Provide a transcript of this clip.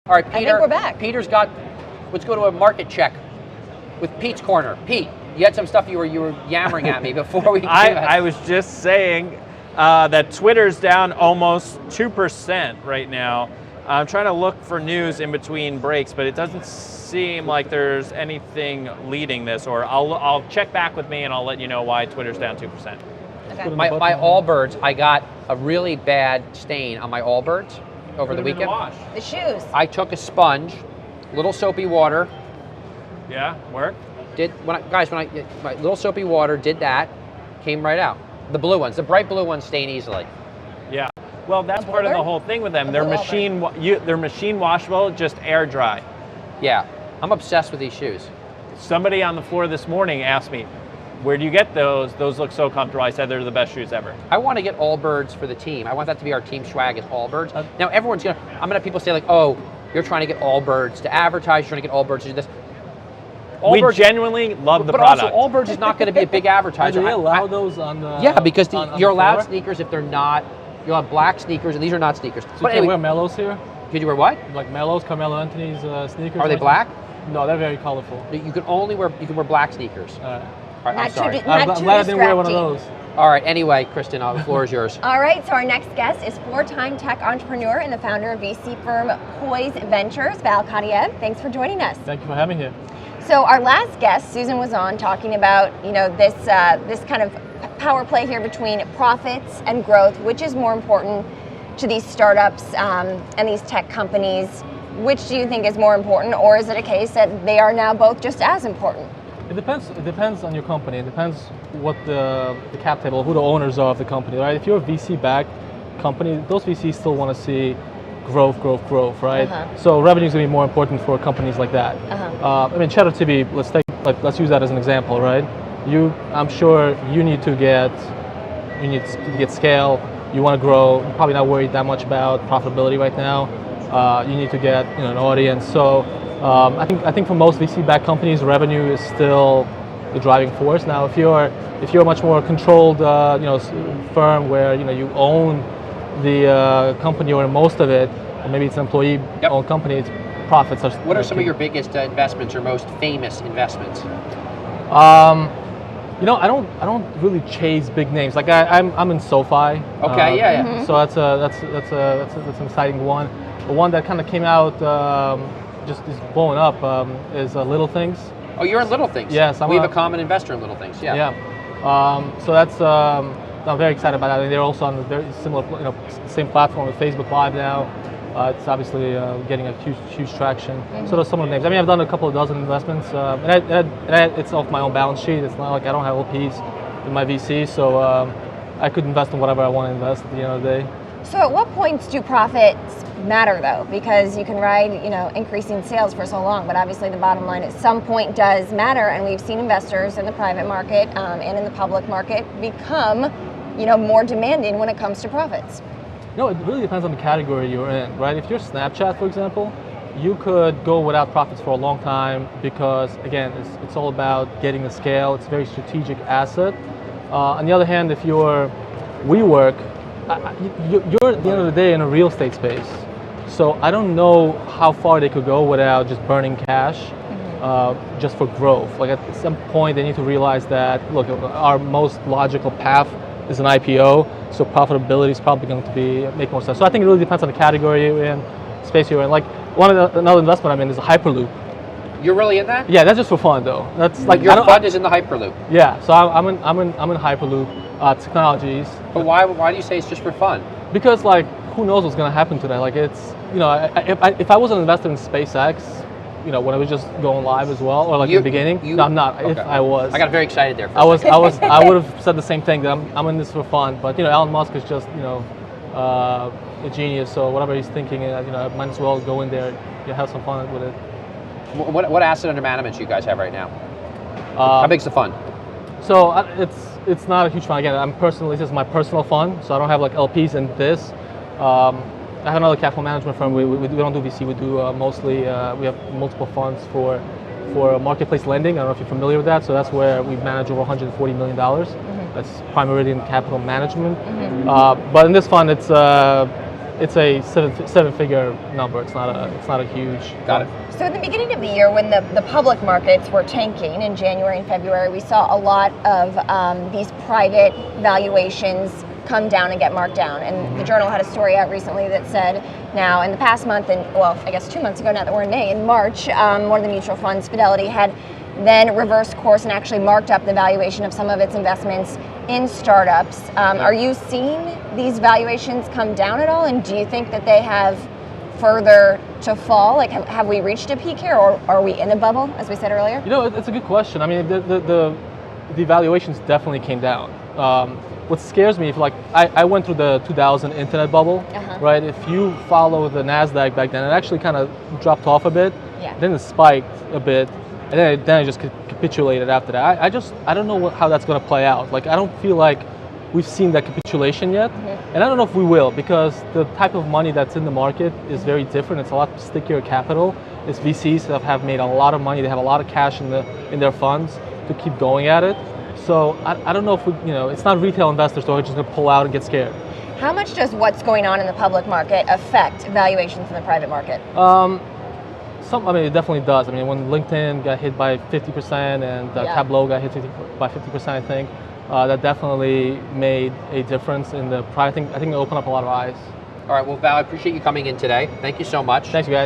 All right, Peter. I think we're back. Peter's got. Let's go to a market check with Pete's corner. Pete, you had some stuff you were yammering at me before we. I was just saying that Twitter's down almost 2% right now. I'm trying to look for news in between breaks, but it doesn't seem like there's anything leading this. Or I'll check back with me and I'll let you know why Twitter's down 2%. Okay. My Allbirds, I got a really bad stain on my Allbirds over the weekend. The shoes. I took a sponge, little soapy water. Yeah, work. My little soapy water did that, came right out. The blue ones, the bright blue ones stain easily. Yeah. Well, that's part of the whole thing with them. They're machine washable, just air dry. Yeah, I'm obsessed with these shoes. Somebody on the floor this morning asked me, where do you get those? Those look so comfortable. I said they're the best shoes ever. I want to get Allbirds for the team. I want that to be our team swag is Allbirds. Now I'm gonna have people say like, oh, you're trying to get Allbirds to advertise, you're trying to get Allbirds to do this. Allbirds, we genuinely love the but product. But also, Allbirds is not going to be a big advertiser. Do they allow those on the? Yeah, because you're allowed floor? sneakers if they're not. You'll have black sneakers, and these are not sneakers. So But you can't anyway, wear Mellows here? could you wear what? Like Mellows, Carmelo Anthony's sneakers? Are they like black? that? No, they're very colorful. You can wear black sneakers. All right, I'm sorry. I'm glad I didn't wear one of those. All right. Anyway, Kristen, the floor is yours. All right, so our next guest is four-time tech entrepreneur and the founder of VC firm Poise Ventures, Val Katayev. Thanks for joining us. Thank you for having me here. So our last guest, Susan, was on talking about this kind of power play here between profits and growth, which is more important to these startups and these tech companies. Which do you think is more important, or is it a case that they are now both just as important? It depends on your company. It depends what the cap table, who the owners are of the company, right? If you're a VC-backed company, those VCs still want to see growth, right? So revenue is going to be more important for companies like that. I mean, CheddarTV, let's use that as an example, right? I'm sure you need to get scale. You want to grow. You're probably not worried that much about profitability right now. You need to get an audience. So I think for most VC-backed companies, revenue is still the driving force. Now, if you're a much more controlled firm where you own the company or most of it, or maybe it's an employee-owned company, its profits are. What are some of your biggest investments or most famous investments? I don't really chase big names. Like I'm in SoFi. Okay, yeah. So that's an exciting one. The one that kind of came out just is blowing up is Little Things. Oh, you're in Little Things. Yes, we have a common investor in Little Things. Yeah. Yeah. So that's I'm very excited about that. And they're also on the very similar, same platform with Facebook Live now. It's obviously getting a huge traction. So those are some of the names. I mean, I've done a couple of dozen investments, and it's off my own balance sheet. It's not like I don't have LPs in my VC, so I could invest in whatever I want to invest at the end of the day. So at what points do profits matter, though? Because you can ride, increasing sales for so long, but obviously the bottom line at some point does matter, and we've seen investors in the private market and in the public market become, more demanding when it comes to profits. No, it really depends on the category you're in, right? If you're Snapchat, for example, you could go without profits for a long time because, again, it's all about getting the scale. It's a very strategic asset. On the other hand, if you're WeWork, you're at the end of the day in a real estate space. So I don't know how far they could go without just burning cash just for growth. Like at some point, they need to realize that, look, our most logical path is an IPO, so profitability is probably going to make more sense. So I think it really depends on the category you're in, space you're in. Like another investment I'm in is a Hyperloop. You're really in that? Yeah, that's just for fun though. That's like your fund is in the Hyperloop. Yeah, so I'm in Hyperloop Technologies. But why do you say it's just for fun? Because who knows what's going to happen to that? Like it's if I wasn't invested in SpaceX, when it was just going live as well, or in the beginning. No, I'm not. Okay. If I was, I got very excited there. I would have said the same thing, that I'm in this for fun. But Elon Musk is just a genius. So whatever he's thinking, I might as well go in there, have some fun with it. What asset under management you guys have right now? How big's the fund? So it's not a huge fund. Again, this is my personal fund, so I don't have LPs in this. I have another capital management firm. We don't do VC. We do mostly. We have multiple funds for marketplace lending. I don't know if you're familiar with that. So that's where we manage over $140 million. That's primarily in capital management. But in this fund, it's it's a seven-figure number. It's not a huge. Got it. So at the beginning of the year, when the public markets were tanking in January and February, we saw a lot of these private valuations come down and get marked down. And the Journal had a story out recently that said now in the past month, and well, I guess 2 months ago now that we're in May, in March, one of the mutual funds, Fidelity, had then reversed course and actually marked up the valuation of some of its investments in startups. Are you seeing these valuations come down at all? And do you think that they have further to fall? Like, have we reached a peak here, or are we in a bubble, as we said earlier? You know, it's a good question. I mean, the valuations definitely came down. What scares me, if like I went through the 2000 internet bubble, right? If you follow the Nasdaq back then, it actually kind of dropped off a bit. Yeah. Then it spiked a bit, and then it just capitulated after that. I don't know how that's going to play out. Like, I don't feel like we've seen that capitulation yet, and I don't know if we will, because the type of money that's in the market is very different. It's a lot stickier capital. It's VCs that have made a lot of money. They have a lot of cash in their funds to keep going at it. So I don't know if it's not retail investors who are just going to pull out and get scared. How much does what's going on in the public market affect valuations in the private market? It definitely does. I mean, when LinkedIn got hit by 50% and Tableau got hit by 50%, I think that definitely made a difference in the private. I think it opened up a lot of eyes. All right, well, Val, I appreciate you coming in today. Thank you so much. Thanks, you guys.